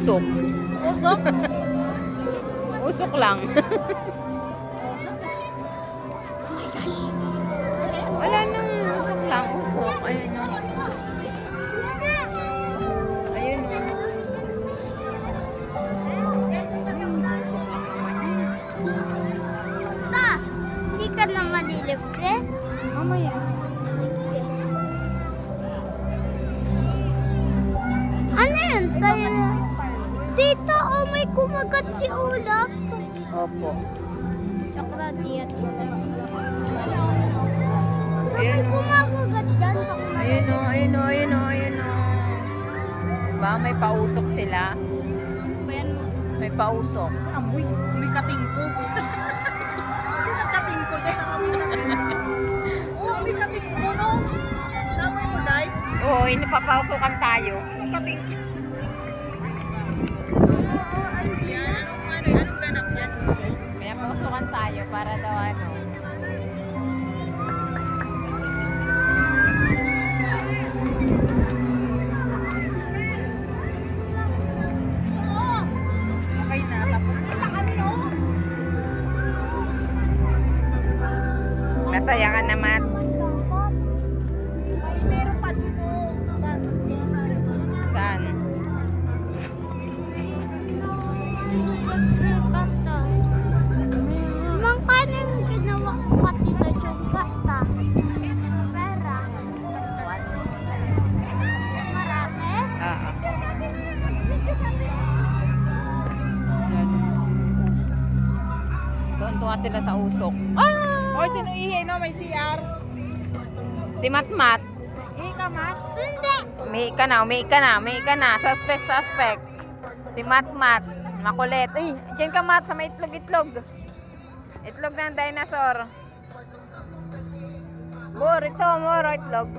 usok. Usok? Usok lang. Wala nang usok lang. Usok. Ayun o. Ayun o. Ta, hindi ka na malilibre? Mamaya. Ano yun? Tita, oh, may kumagat si Ulap. Opo. Chocolate mo na. May Ayun o. kumakagat dyan. Ayun o. Ayun o. Ayun o. Ayun o. Diba? May pausok sila. Bayan mo. May pausok. Amoy, may katingko. Hindi na katingko dyan, may katingko. Oo, may katingko, no? Namoy mo, Day? Oo, inipapausokan tayo. Katingko. Yan, anong ganap yan? Kaya pausokan tayo para daw ano. Okay na, tapos na kami, no? Masaya ka naman. Ay, meron pa dito. Saan? Mang kanin ginawa ko katita Chungga ta. Pera. Marami? Oo. Tuwan-tuwa sila sa usok. O, sino ihi, no? May CR. Si Matmat. Ihi ka, Mat? Hindi. Umihi ka na. Suspect. Si Matmat. Makulit. Uy, dyan ka Mat sa may itlog. Itlog ng dinosaur. Moro itlog.